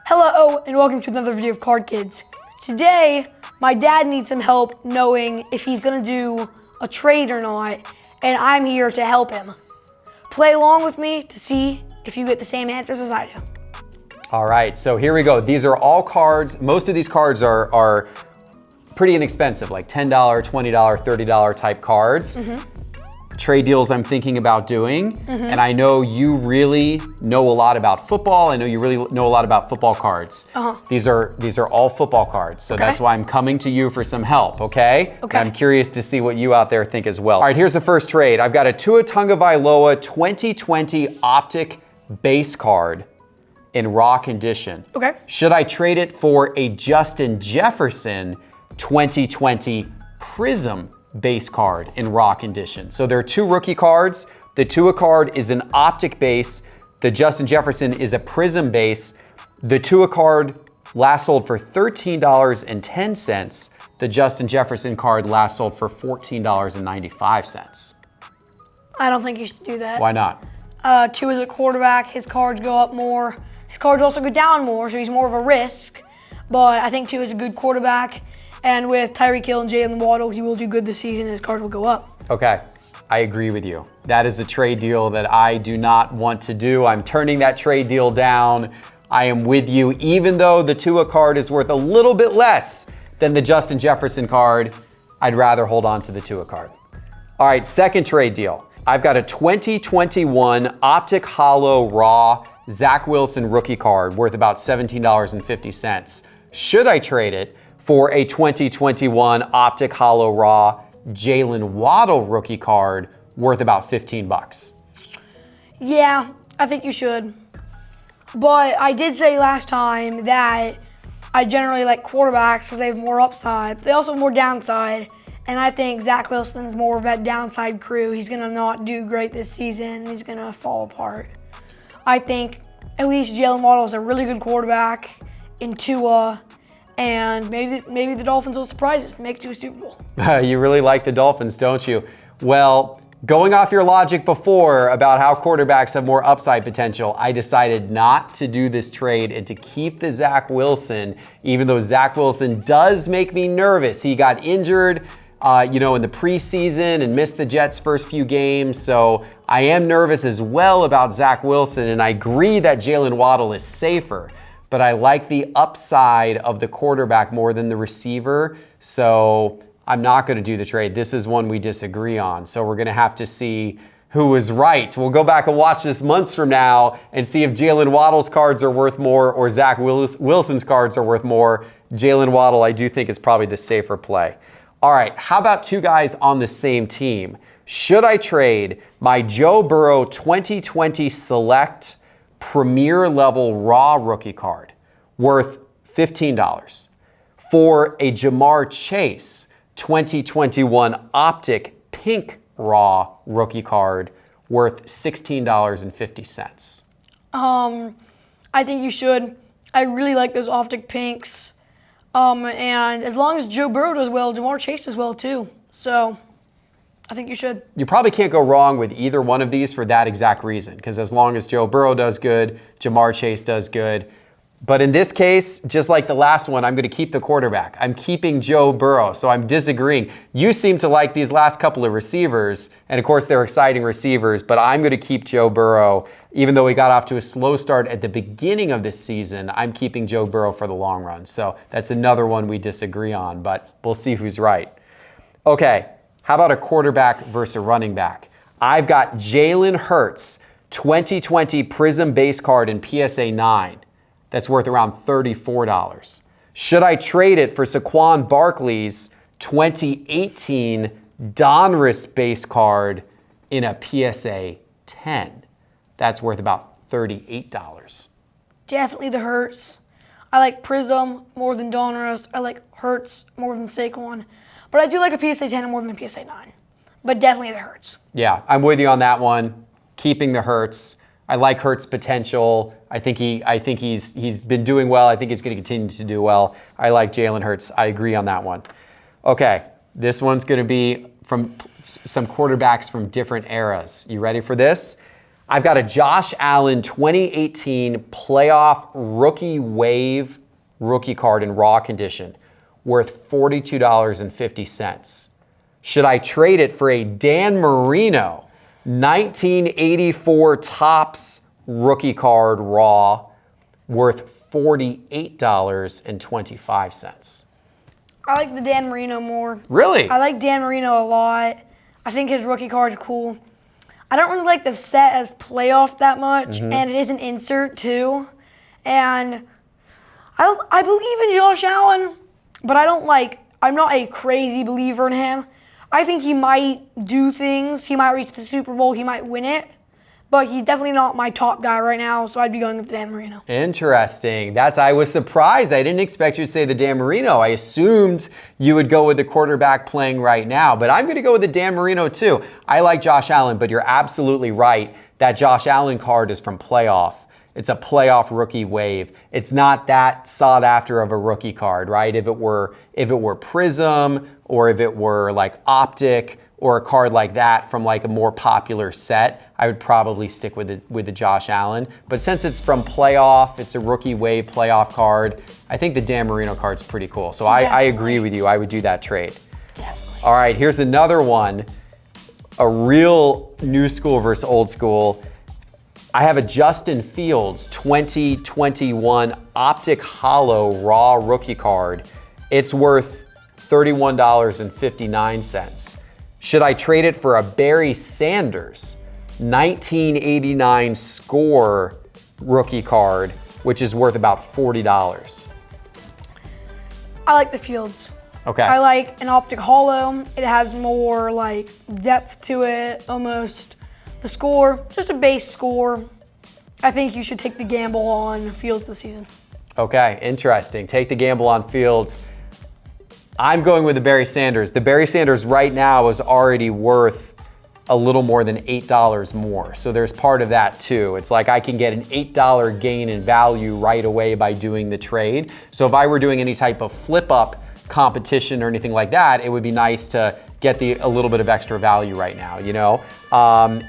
Hello and welcome to another video of Card Kids. Today, my dad needs some help knowing if he's gonna do a trade or not, and I'm here to help him. Play along with me to see if you get the same answers as I do. All right, so here we go. These are all cards. Most of these cards are pretty inexpensive, like $10, $20, $30 type cards. Trade deals I'm thinking about doing. And I know you really know a lot about football. I know you really know a lot about football cards. These are all football cards. So that's why I'm coming to you for some help, okay? And I'm curious to see what you out there think as well. All right, here's the first trade. I've got a Tua Tagovailoa 2020 Optic base card in raw condition. Should I trade it for a Justin Jefferson 2020 Prism base card in raw condition? So there are two rookie cards. The Tua card is an Optic base. The Justin Jefferson is a Prism base. The Tua card last sold for $13.10. The Justin Jefferson card last sold for $14.95. I don't think you should do that. Why not? Tua is a quarterback. His cards go up more. His cards also go down more, so he's more of a risk. But I think Tua is a good quarterback. And with Tyreek Hill and Jalen Waddle, he will do good this season and his cards will go up. Okay, I agree with you. That is a trade deal that I do not want to do. I'm turning that trade deal down. I am with you. Even though the Tua card is worth a little bit less than the Justin Jefferson card, I'd rather hold on to the Tua card. All right, second trade deal. I've got a 2021 Optic Hollow Raw Zach Wilson rookie card worth about $17.50. Should I trade it for a 2021 Optic Hollow Raw Jalen Waddle rookie card worth about 15 bucks? Yeah, I think you should. But I did say last time that I generally like quarterbacks because they have more upside. They also have more downside. And I think Zach Wilson's more of that downside crew. He's gonna not do great this season. He's gonna fall apart. I think at least Jalen Waddle is a really good quarterback in Tua. And maybe the Dolphins will surprise us and make it to a Super Bowl. You really like the Dolphins, don't you? Well, going off your logic before about how quarterbacks have more upside potential, I decided not to do this trade and to keep the Zach Wilson, even though Zach Wilson does make me nervous. He got injured, in the preseason and missed the Jets' first few games. So I am nervous as well about Zach Wilson, and I agree that Jalen Waddle is safer. But I like the upside of the quarterback more than the receiver. So I'm not going to do the trade. This is one we disagree on. So we're going to have to see who is right. We'll go back and watch this months from now and see if Jalen Waddle's cards are worth more or Zach Wilson's cards are worth more. Jalen Waddle, I do think, is probably the safer play. All right, how about two guys on the same team? Should I trade my Joe Burrow 2020 Select Premier level raw rookie card worth $15 for a Jamar Chase 2021 Optic Pink raw rookie card worth $16.50? I think you should. I really like those Optic Pinks. And as long as Joe Burrow does well, Jamar Chase does well too. So I think you should. You probably can't go wrong with either one of these for that exact reason, because as long as Joe Burrow does good, Jamar Chase does good. But in this case, just like the last one, I'm going to keep the quarterback. I'm keeping Joe Burrow, so I'm disagreeing. You seem to like these last couple of receivers, and of course they're exciting receivers, but I'm going to keep Joe Burrow. Even though he got off to a slow start at the beginning of this season, I'm keeping Joe Burrow for the long run. So that's another one we disagree on, but we'll see who's right. Okay. How about a quarterback versus a running back? I've got Jalen Hurts 2020 Prism base card in PSA 9 that's worth around $34. Should I trade it for Saquon Barkley's 2018 Donruss base card in a PSA 10? That's worth about $38. Definitely the Hurts. I like Prism more than Donruss. I like Hurts more than Saquon. But I do like a PSA 10 more than a PSA 9. But definitely the Hurts. Yeah, I'm with you on that one. Keeping the Hurts. I like Hurts' potential. I think he's been doing well. I think he's going to continue to do well. I like Jalen Hurts. I agree on that one. Okay, this one's going to be from some quarterbacks from different eras. You ready for this? I've got a Josh Allen 2018 playoff rookie wave rookie card in raw condition worth $42.50. Should I trade it for a Dan Marino 1984 Topps rookie card raw worth $48.25? I like the Dan Marino more. Really? I like Dan Marino a lot. I think his rookie card's cool. I don't really like the set as playoff that much, and it is an insert too. And I believe in Josh Allen, but I'm not a crazy believer in him. I think he might do things. He might reach the Super Bowl. He might win it. But he's definitely not my top guy right now, so I'd be going with Dan Marino. Interesting. I was surprised. I didn't expect you to say the Dan Marino. I assumed you would go with the quarterback playing right now, but I'm going to go with the Dan Marino too. I like Josh Allen, but you're absolutely right. That Josh Allen card is from playoff. It's a playoff rookie wave. It's not that sought after of a rookie card, right? If it were Prism, or if it were like Optic, or a card like that from like a more popular set, I would probably stick with the Josh Allen. But since it's from playoff, it's a rookie wave playoff card, I think the Dan Marino card's pretty cool. So I agree with you. I would do that trade. Definitely. All right, here's another one. A real new school versus old school. I have a Justin Fields 2021 Optic Hollow Raw rookie card. It's worth $31.59. Should I trade it for a Barry Sanders 1989 Score rookie card, which is worth about $40? I like the Fields. Okay. I like an Optic Hollow. It has more like depth to it, almost. The Score, just a base Score. I think you should take the gamble on Fields this season. Okay, interesting. Take the gamble on Fields. I'm going with the Barry Sanders. The Barry Sanders right now is already worth a little more than $8 more. So there's part of that too. It's like I can get an $8 gain in value right away by doing the trade. So if I were doing any type of flip up competition or anything like that, it would be nice to get a little bit of extra value right now, you know? I'm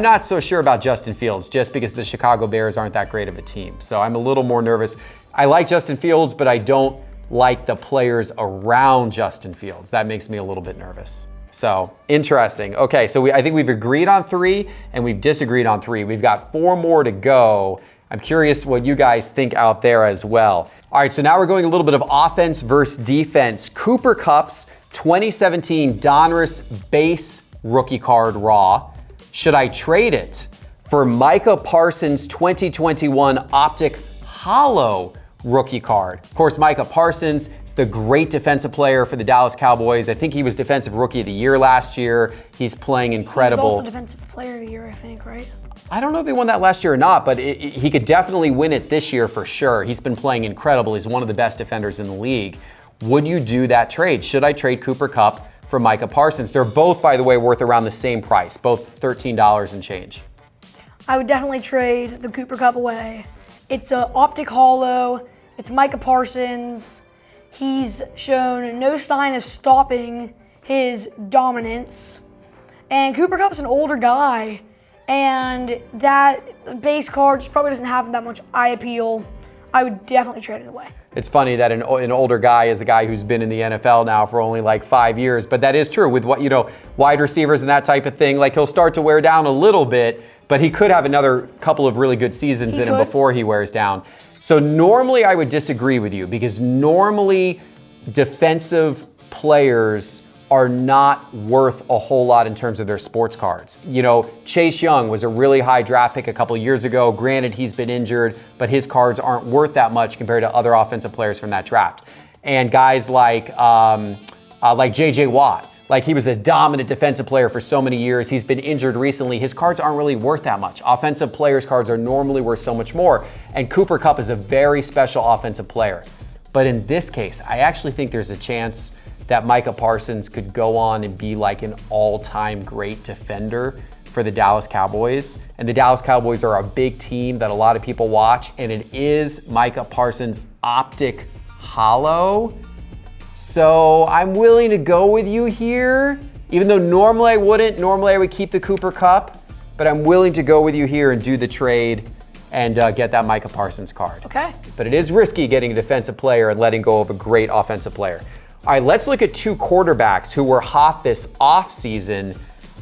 not so sure about Justin Fields just because the Chicago Bears aren't that great of a team. So I'm a little more nervous. I like Justin Fields, but I don't like the players around Justin Fields. That makes me a little bit nervous. So interesting. Okay, so I think we've agreed on 3 and we've disagreed on 3. We've got 4 more to go. I'm curious what you guys think out there as well. All right, so now we're going a little bit of offense versus defense. Cooper Kupp's 2017 Donruss base rookie card raw. Should I trade it for Micah Parsons' 2021 Optic Hollow rookie card? Of course, Micah Parsons is the great defensive player for the Dallas Cowboys. I think he was Defensive Rookie of the Year last year. He's playing incredible. He was also Defensive Player of the Year, I think, right? I don't know if he won that last year or not, but he could definitely win it this year for sure. He's been playing incredible. He's one of the best defenders in the league. Would you do that trade? Should I trade Cooper Kupp for Micah Parsons? They're both, by the way, worth around the same price, both $13 and change. I would definitely trade the Cooper Kupp away. It's an Optic Hollow. It's Micah Parsons. He's shown no sign of stopping his dominance. And Cooper Kupp's an older guy. And that base card just probably doesn't have that much eye appeal. I would definitely trade it away. It's funny that an older guy is a guy who's been in the NFL now for only like 5 years, but that is true with what, wide receivers and that type of thing. Like he'll start to wear down a little bit, but he could have another couple of really good seasons in him before he wears down. So normally I would disagree with you because normally defensive players are not worth a whole lot in terms of their sports cards. Chase Young was a really high draft pick a couple years ago. Granted, he's been injured, but his cards aren't worth that much compared to other offensive players from that draft. And guys like J.J. Watt, like he was a dominant defensive player for so many years. He's been injured recently. His cards aren't really worth that much. Offensive players' cards are normally worth so much more. And Cooper Kupp is a very special offensive player. But in this case, I actually think there's a chance that Micah Parsons could go on and be like an all-time great defender for the Dallas Cowboys. And the Dallas Cowboys are a big team that a lot of people watch, and it is Micah Parsons' Optic Hollow. So I'm willing to go with you here, even though normally I wouldn't. Normally I would keep the Cooper Kupp, but I'm willing to go with you here and do the trade and get that Micah Parsons card. Okay. But it is risky getting a defensive player and letting go of a great offensive player. All right, let's look at two quarterbacks who were hot this offseason,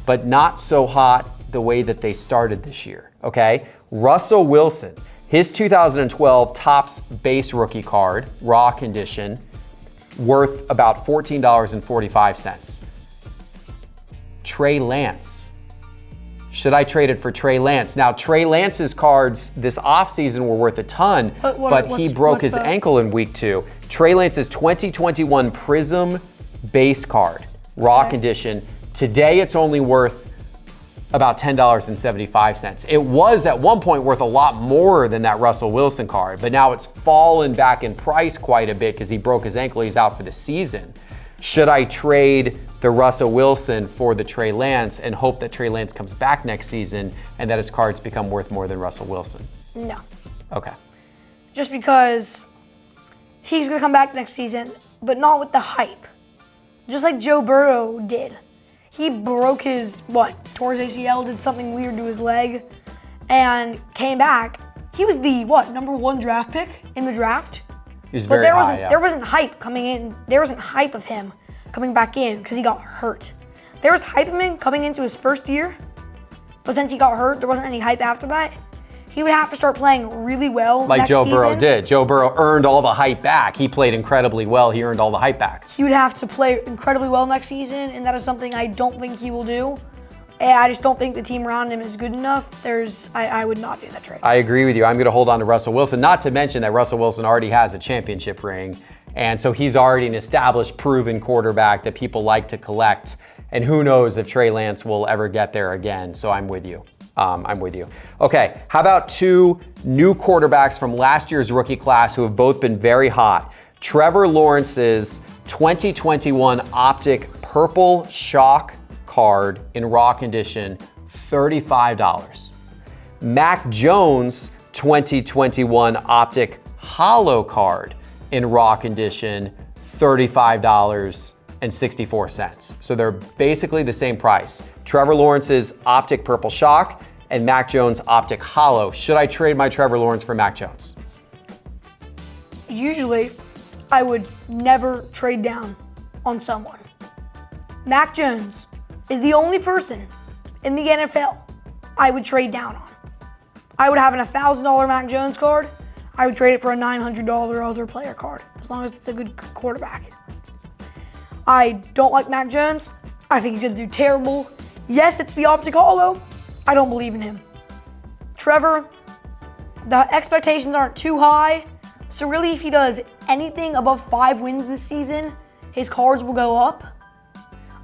but not so hot the way that they started this year, okay? Russell Wilson, his 2012 Topps base rookie card, raw condition, worth about $14.45. Trey Lance. Should I trade it for Trey Lance? Now, Trey Lance's cards this offseason were worth a ton, but he broke his ankle in week 2. Trey Lance's 2021 Prism base card, raw condition. Today, it's only worth about $10.75. It was at one point worth a lot more than that Russell Wilson card, but now it's fallen back in price quite a bit because he broke his ankle. He's out for the season. Should I trade the Russell Wilson for the Trey Lance and hope that Trey Lance comes back next season and that his cards become worth more than Russell Wilson? No. Okay. Just because he's going to come back next season, but not with the hype. Just like Joe Burrow did. He broke his, tore his ACL, did something weird to his leg, and came back. He was the, number 1 draft pick in the draft? He was very high, yeah. There wasn't hype coming in. There wasn't hype of him coming back in because he got hurt. There was hype of him coming into his first year, but since he got hurt, there wasn't any hype after that. He would have to start playing really well like next Joe season. Burrow did. Joe Burrow earned all the hype back. He played incredibly well. He earned all the hype back. He would have to play incredibly well next season, and that is something I don't think he will do. And I just don't think the team around him is good enough. I would not do that trade. I agree with you. I'm going to hold on to Russell Wilson, not to mention that Russell Wilson already has a championship ring, and so he's already an established, proven quarterback that people like to collect, and who knows if Trey Lance will ever get there again, so I'm with you. Okay, how about two new quarterbacks from last year's rookie class who have both been very hot? Trevor Lawrence's 2021 Optic Purple Shock card in raw condition, $35. Mac Jones' 2021 Optic Hollow card in raw condition, $35.64. So they're basically the same price. Trevor Lawrence's Optic Purple Shock and Mac Jones' Optic Hollow. Should I trade my Trevor Lawrence for Mac Jones? Usually, I would never trade down on someone. Mac Jones is the only person in the NFL I would trade down on. I would have an $1,000 Mac Jones card. I would trade it for a $900 other player card, as long as it's a good quarterback. I don't like Mac Jones. I think he's going to do terrible. Yes, it's the Optic Hollow. I don't believe in him. Trevor, the expectations aren't too high. So really, if he does anything above 5 wins this season, his cards will go up.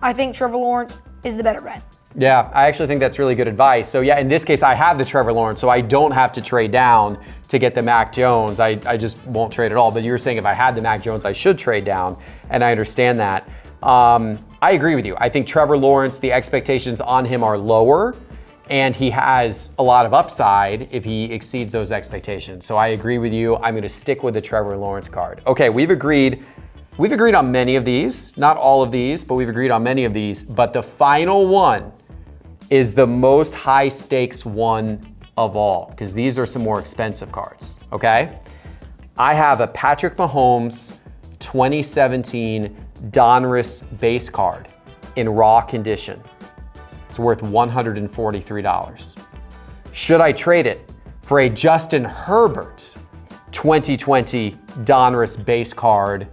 I think Trevor Lawrence is the better bet. Yeah, I actually think that's really good advice. So yeah, in this case, I have the Trevor Lawrence, so I don't have to trade down to get the Mac Jones. I just won't trade at all. But you were saying if I had the Mac Jones, I should trade down, and I understand that. I agree with you. I think Trevor Lawrence, the expectations on him are lower, and he has a lot of upside if he exceeds those expectations. So I agree with you. I'm going to stick with the Trevor Lawrence card. Okay, we've agreed on many of these, not all of these, but we've agreed on many of these. But the final one is the most high stakes one of all, because these are some more expensive cards, okay? I have a Patrick Mahomes 2017 Donruss base card in raw condition. It's worth $143. Should I trade it for a Justin Herbert 2020 Donruss base card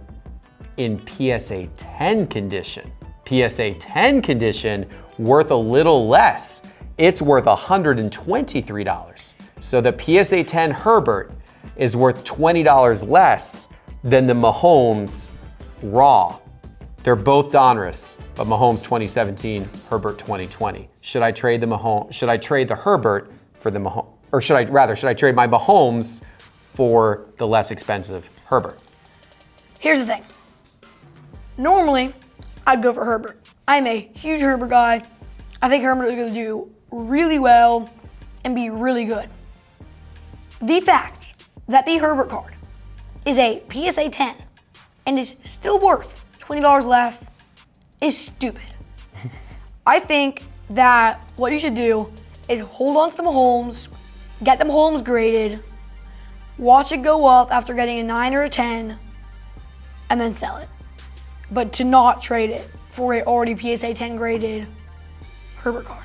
in PSA 10 condition? PSA 10 condition, worth a little less. It's worth $123. So the PSA 10 Herbert is worth $20 less than the Mahomes raw. They're both Donruss, but Mahomes 2017, Herbert 2020. Should I trade the Herbert for the Mahomes, or should I trade my Mahomes for the less expensive Herbert? Here's the thing. Normally, I'd go for Herbert. I'm a huge Herbert guy. I think Herbert is going to do really well and be really good. The fact that the Herbert card is a PSA 10 and is still worth $20 left is stupid. I think that what you should do is hold on to the Mahomes, get the Mahomes graded, watch it go up after getting a 9 or a 10, and then sell it. But to not trade it for a already PSA 10 graded Herbert card.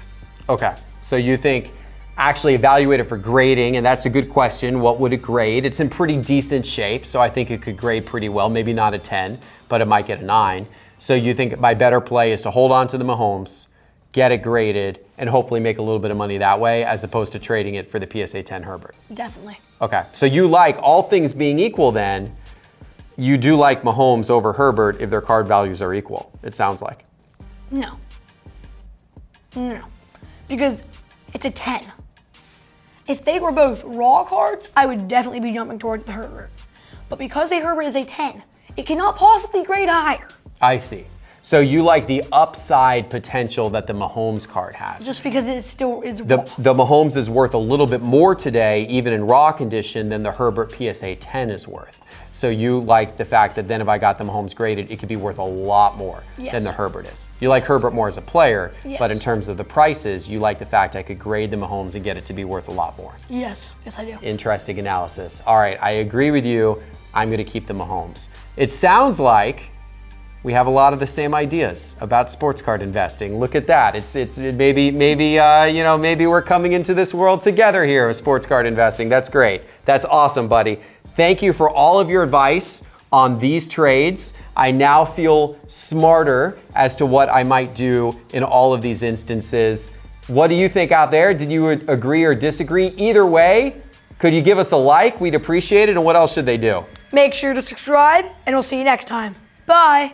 Okay, so you think actually evaluate it for grading, and that's a good question. What would it grade? It's in pretty decent shape, so I think it could grade pretty well. Maybe not a 10, but it might get a 9. So you think my better play is to hold on to the Mahomes, get it graded, and hopefully make a little bit of money that way, as opposed to trading it for the PSA 10 Herbert. Definitely. Okay, so you like, all things being equal then, you do like Mahomes over Herbert if their card values are equal, it sounds like. No. No. Because it's a 10. If they were both raw cards, I would definitely be jumping towards the Herbert. But because the Herbert is a 10, it cannot possibly grade higher. I see. So you like the upside potential that the Mahomes card has. Just because it still is The raw. Mahomes is worth a little bit more today, even in raw condition, than the Herbert PSA 10 is worth. So you like the fact that then if I got the Mahomes graded, it could be worth a lot more than the Herbert is. You like Herbert more as a player, but in terms of the prices, you like the fact I could grade the Mahomes and get it to be worth a lot more. Yes, I do. Interesting analysis. All right, I agree with you. I'm going to keep the Mahomes. It sounds like we have a lot of the same ideas about sports card investing. Look at that. Maybe we're coming into this world together here of sports card investing. That's great. That's awesome, buddy. Thank you for all of your advice on these trades. I now feel smarter as to what I might do in all of these instances. What do you think out there? Did you agree or disagree? Either way, could you give us a like? We'd appreciate it. And what else should they do? Make sure to subscribe, and we'll see you next time. Bye.